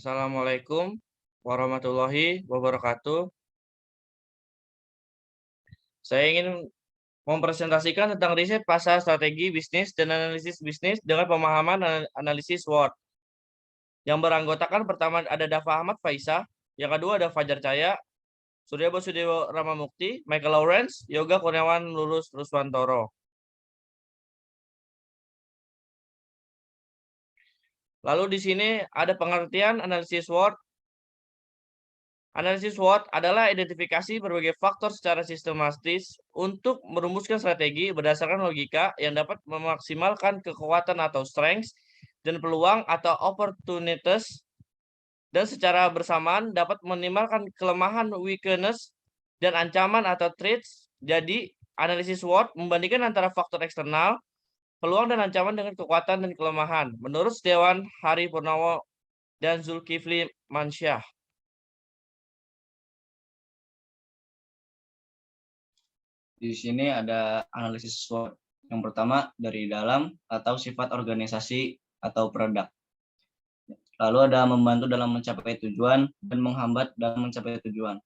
Assalamualaikum warahmatullahi wabarakatuh. Saya ingin mempresentasikan tentang riset pasar strategi bisnis dan analisis bisnis dengan pemahaman analisis SWOT. Yang beranggotakan pertama ada Dafa Ahmad Faisah, yang kedua ada Fajar Cahaya, Surya Basudewo Ramamukti, Michael Lawrence, Yoga Kurniawan Lulus Ruswantoro. Lalu di sini ada pengertian analisis SWOT. Analisis SWOT adalah identifikasi berbagai faktor secara sistematis untuk merumuskan strategi berdasarkan logika yang dapat memaksimalkan kekuatan atau strengths dan peluang atau opportunities, dan secara bersamaan dapat menimbulkan kelemahan weakness dan ancaman atau threats. Jadi, analisis SWOT membandingkan antara faktor eksternal, peluang dan ancaman dengan kekuatan dan kelemahan. Menurut Setiawan Hari Purnomo dan Zulkifli Mansyah. Di sini ada analisis SWOT. Yang pertama dari dalam atau sifat organisasi atau produk. Lalu ada membantu dalam mencapai tujuan dan menghambat dalam mencapai tujuan.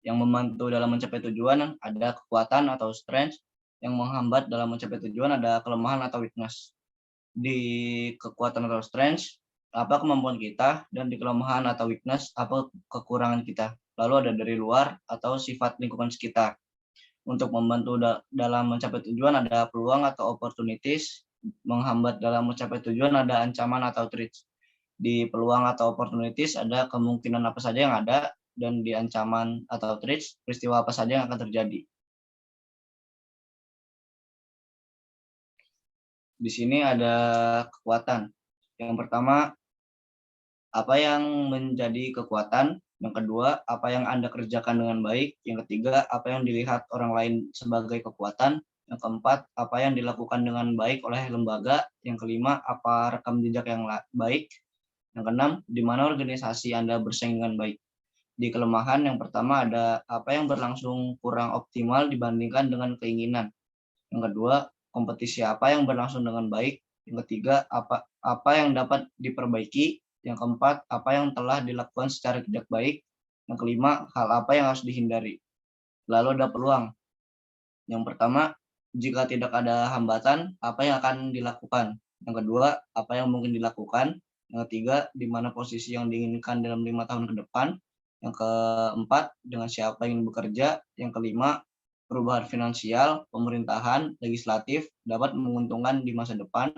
Yang membantu dalam mencapai tujuan ada kekuatan atau strength. Yang menghambat dalam mencapai tujuan ada kelemahan atau weakness. Di kekuatan atau strength, apa kemampuan kita, dan di kelemahan atau weakness, apa kekurangan kita. Lalu ada dari luar atau sifat lingkungan sekitar. Untuk membantu dalam mencapai tujuan ada peluang atau opportunities, menghambat dalam mencapai tujuan ada ancaman atau threats. Di peluang atau opportunities ada kemungkinan apa saja yang ada, dan di ancaman atau threats peristiwa apa saja yang akan terjadi. Di sini ada kekuatan. Yang pertama, apa yang menjadi kekuatan. Yang kedua, apa yang Anda kerjakan dengan baik. Yang ketiga, apa yang dilihat orang lain sebagai kekuatan. Yang keempat, apa yang dilakukan dengan baik oleh lembaga. Yang kelima, apa rekam jejak yang baik. Yang keenam, di mana organisasi Anda bersaing dengan baik. Di kelemahan yang pertama ada apa yang berlangsung kurang optimal dibandingkan dengan keinginan. Yang kedua, kompetisi apa yang berlangsung dengan baik. Yang ketiga, apa yang dapat diperbaiki. Yang keempat, apa yang telah dilakukan secara tidak baik. Yang kelima, hal apa yang harus dihindari. Lalu ada peluang. Yang pertama, jika tidak ada hambatan, apa yang akan dilakukan. Yang kedua, apa yang mungkin dilakukan. Yang ketiga, di mana posisi yang diinginkan dalam 5 tahun ke depan. Yang keempat, dengan siapa ingin bekerja. Yang kelima, perubahan finansial, pemerintahan, legislatif dapat menguntungkan di masa depan.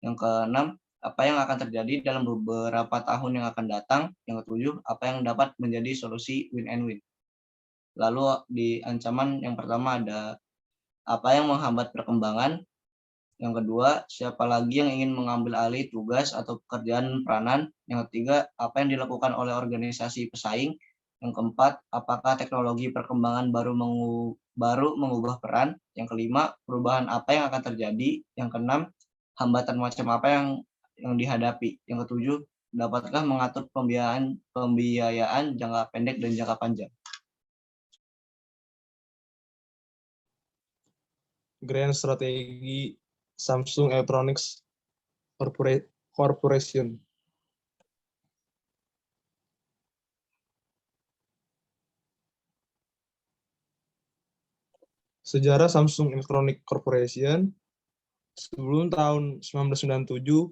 Yang keenam, apa yang akan terjadi dalam beberapa tahun yang akan datang. Yang ketujuh, apa yang dapat menjadi solusi win and win. Lalu di ancaman yang pertama ada apa yang menghambat perkembangan. Yang kedua, siapa lagi yang ingin mengambil alih tugas atau pekerjaan peranan. Yang ketiga, apa yang dilakukan oleh organisasi pesaing. Yang keempat, apakah teknologi perkembangan baru mengubah peran. Yang kelima, perubahan apa yang akan terjadi. Yang keenam, hambatan macam apa yang dihadapi. Yang ketujuh, dapatkah mengatur pembiayaan jangka pendek dan jangka panjang. Grand Strategi Samsung Electronics Corporation. Sejarah Samsung Electronics Corporation. Sebelum tahun 1997,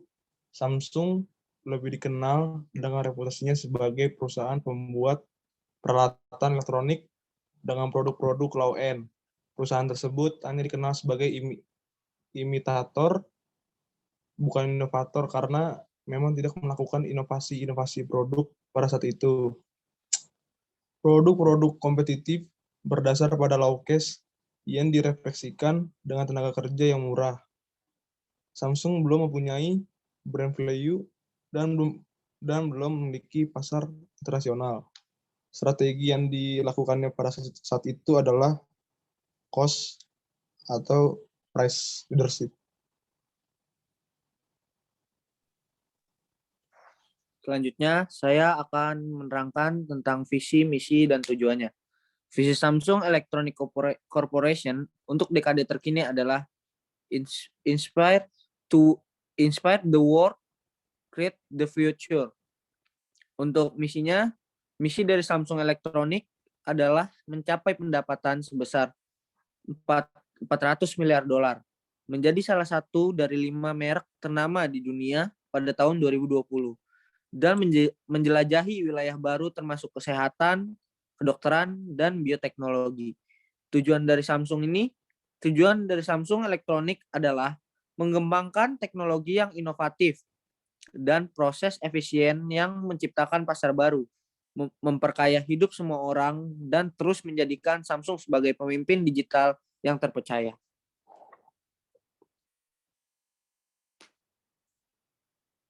Samsung lebih dikenal dengan reputasinya sebagai perusahaan pembuat peralatan elektronik dengan produk-produk low-end. Perusahaan tersebut hanya dikenal sebagai imitator, bukan inovator, karena memang tidak melakukan inovasi-inovasi produk pada saat itu. Produk-produk kompetitif berdasar pada low cost yang direfleksikan dengan tenaga kerja yang murah. Samsung belum mempunyai brand value dan belum memiliki pasar internasional. Strategi yang dilakukannya pada saat itu adalah cost atau price leadership. Selanjutnya, saya akan menerangkan tentang visi, misi, dan tujuannya. Visi Samsung Electronics Corporation untuk dekade terkini adalah inspire the world, create the future. Untuk misinya, misi dari Samsung Electronics adalah mencapai pendapatan sebesar 400 miliar dolar, menjadi salah satu dari 5 merek ternama di dunia pada tahun 2020, dan menjelajahi wilayah baru termasuk kesehatan, kedokteran, dan bioteknologi. Tujuan dari Samsung Electronics adalah mengembangkan teknologi yang inovatif dan proses efisien yang menciptakan pasar baru, memperkaya hidup semua orang, dan terus menjadikan Samsung sebagai pemimpin digital yang terpercaya.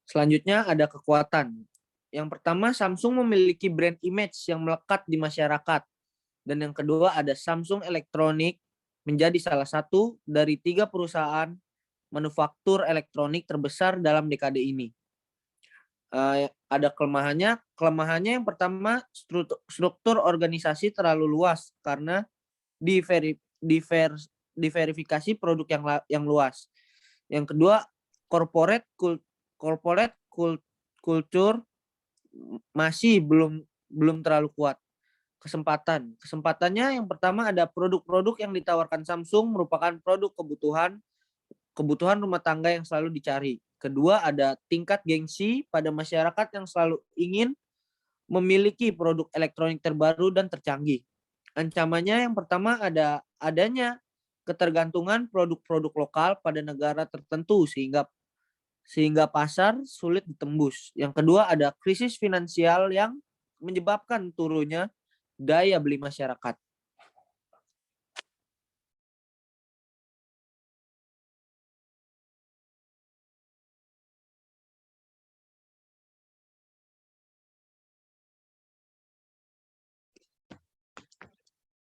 Selanjutnya ada kekuatan. Yang pertama, Samsung memiliki brand image yang melekat di masyarakat. Dan yang kedua ada Samsung Electronics menjadi salah satu dari 3 perusahaan manufaktur elektronik terbesar dalam dekade ini. Ada kelemahannya. Kelemahannya yang pertama, struktur organisasi terlalu luas karena diverifikasi produk yang luas. Yang kedua, corporate culture masih belum terlalu kuat. Kesempatannya yang pertama ada produk-produk yang ditawarkan Samsung merupakan produk kebutuhan rumah tangga yang selalu dicari. Kedua, ada tingkat gengsi pada masyarakat yang selalu ingin memiliki produk elektronik terbaru dan tercanggih. Ancamannya yang pertama adanya ketergantungan produk-produk lokal pada negara tertentu sehingga pasar sulit ditembus. Yang kedua, ada krisis finansial yang menyebabkan turunnya daya beli masyarakat.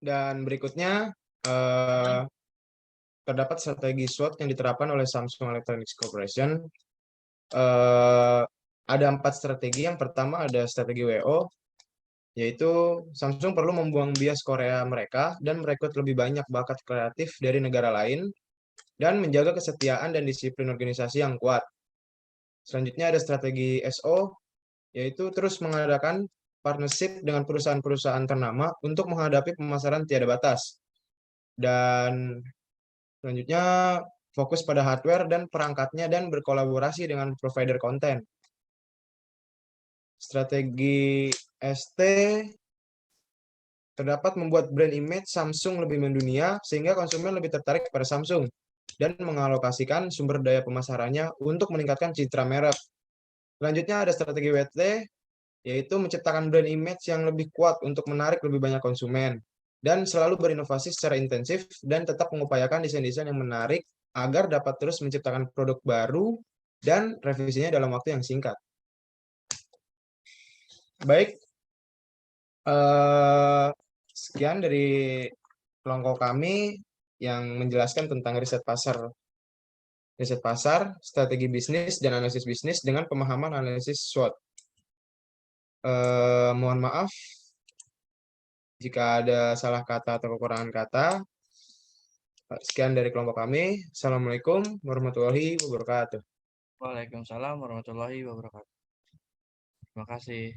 Dan berikutnya terdapat strategi SWOT yang diterapkan oleh Samsung Electronics Corporation. Ada 4 strategi. Yang pertama ada strategi WO, yaitu Samsung perlu membuang bias Korea mereka dan merekrut lebih banyak bakat kreatif dari negara lain dan menjaga kesetiaan dan disiplin organisasi yang kuat. Selanjutnya ada strategi SO, yaitu terus mengadakan partnership dengan perusahaan-perusahaan ternama untuk menghadapi pemasaran tiada batas. Dan selanjutnya fokus pada hardware dan perangkatnya dan berkolaborasi dengan provider konten. Strategi ST terdapat membuat brand image Samsung lebih mendunia sehingga konsumen lebih tertarik pada Samsung dan mengalokasikan sumber daya pemasarannya untuk meningkatkan citra merek. Selanjutnya ada strategi WT, yaitu menciptakan brand image yang lebih kuat untuk menarik lebih banyak konsumen dan selalu berinovasi secara intensif dan tetap mengupayakan desain-desain yang menarik agar dapat terus menciptakan produk baru dan revisinya dalam waktu yang singkat. Baik, sekian dari kelompok kami yang menjelaskan tentang riset pasar, strategi bisnis, dan analisis bisnis dengan pemahaman analisis SWOT. Mohon maaf jika ada salah kata atau kekurangan kata. Sekian dari kelompok kami. Assalamualaikum warahmatullahi wabarakatuh. Waalaikumsalam warahmatullahi wabarakatuh. Terima kasih.